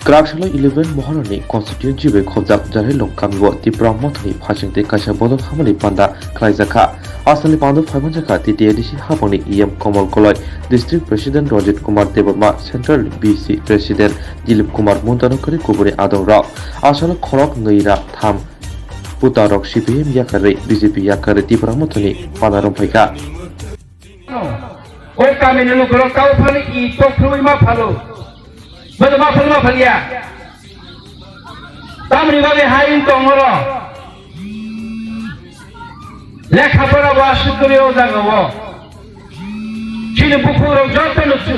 Krakshalo 11 Mohanani constituent jibe khobjak jarhe longkamiwo tipra mothani phasingte kaisa bodol hamani panda khlaijaka asali pando phaimanjaka TTADC haboni EM Komal Koloi District President Rajit Kumar Devarma Central BC President Dilip Kumar Muntanokari kuburi adong rao asala khorok ngeira tham putarok CPM yakare BJP yakare tipra mothani panarom phaika o kamini lukro kau phani I tokhrui ma phalo Betul ma phalo ma phalia tamri babe hain tongoro lekha pora wasu kore o jagawo chini bukuro joto lutsu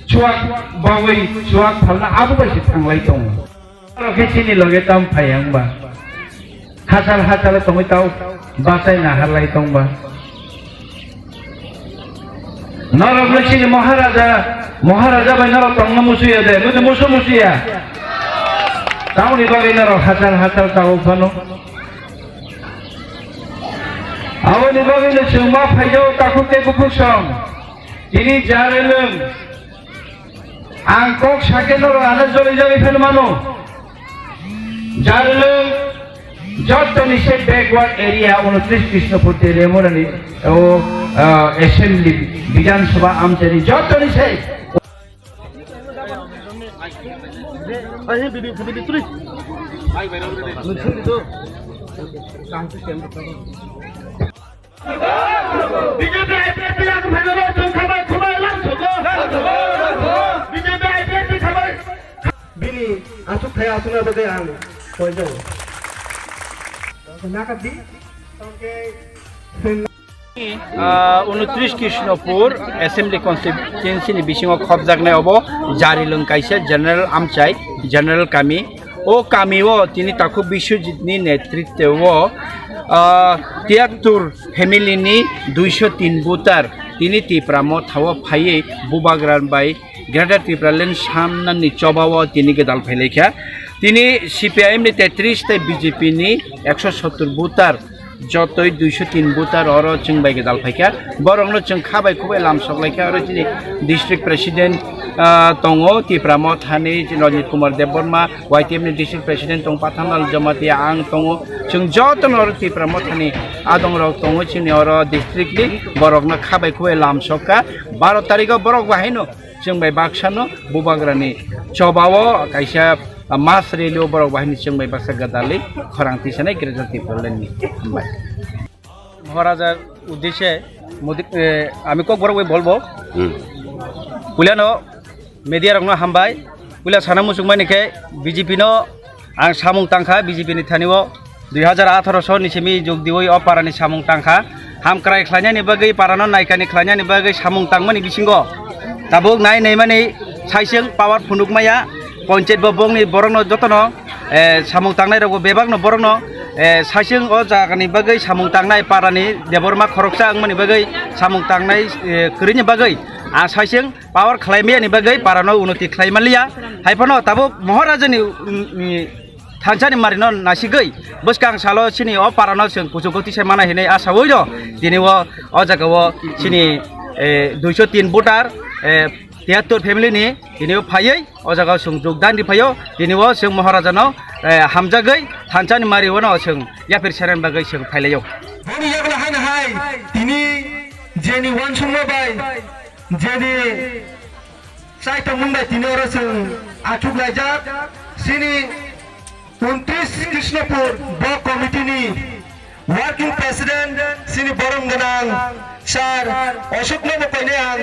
chuak bawai chuak phalna abu baisi thanglai tong roke chini loge tam phayang ba hasal tongai tau basai na halai tong ba Narok sini Maharaja bai narok tongna musuya de mudu musuya tahu ni bagai narok hasal tahu pano awan ni bagai le cuma phayo takut ke bukusong ini jarelum angkok sake narok ana joli phen mano jarelum joto ni se backward area 29 Krishnapur te remorani o assembly Bijan Sabha Amchari joto ni se bini asuk thaya asuna bagai ang kojo nakap di okay 29 Krishnapur Assembly Constituency ni bisingo khobjaknai obo jarilung kaisa General Amchai General Kami o Kami o tini taku Biswajit ni netritwo 73 family ni 203 butar tini tipramo thawo phaye bubagran bai Greater Tipraland samnan ni chobawo tini gedal phailekha tini CPIM ni 33 te BJP ni 170 butar jotoi 203 butar oro chingbai ge dalphaika borongno ching khabai khubai lamsoklaika oro chini district president tongo tipramo thani Rajit Kumar Devarma YTM ni district president tong Pathanal Jamati ang tongo ching joton oro tipramo thani adong rok tongo chini oro district ni borokno khabai khubai lamsoka 12 tarikh borok bahaino chingbai baksano bubagrani chobawo kaisa Mas Relio borok bahini chengbai baksa gadali khorang tisane Greater Tipraland ni মহারাজার উদ্দেশ্যে আমি cock বড় বলবো পুলানো media রংনো হামবাই পুলা সানা মুসুকমাই নিকে BJP no আং সামুং তাংখা BJP नि थानिओ 2018 निसेमी जुग दिवै अ पारानि सामुं तांखा हामक्राय ख्लायनानि बागै पारानो नायकानि ख्लायनानि बागै सामुं तांमानि बिसिंगो ताबुक नाय नायमानि साइसें पावार फुनुकमाया पंचायत बबंनि बरंनो जतनो सामुं तांनाय रगो बेबागनो बरंनो साइसें अ जागानि बागै सामुं तांनाय पारानि देबरमा खरकसा आंमानि बागै सामुं तांनाय करिनि बागै आ साइसें पावार ख्लायमायानि बागै पारानो उन्नति ख्लायमालिया हायफानो ताबुक महाराजानि थांसानि मारिनो नासिगै बसकां सालो सिनि अ पारानो जों पुजुगति से माना हेनै आसावै दो दिनै अ जागाव सिनि 203 भोटार 73 family ni दिनै फायै अ जागाव जों जोगदान दिफायो दिनै जों महाराजानो हामजागै थांसानि मारिवनो जों याफिर सेरेन बागै जों फायलायो बनि यागला हायना हाय दिनै जेनि वान समनो बाय जेनि साइतो मुंबाय दिनै अर जों आथुक लायजाक सिनि 29 Krishnapur Block Committee ni Working President Sini Borong Ganang Sar Ashok Lobo Painang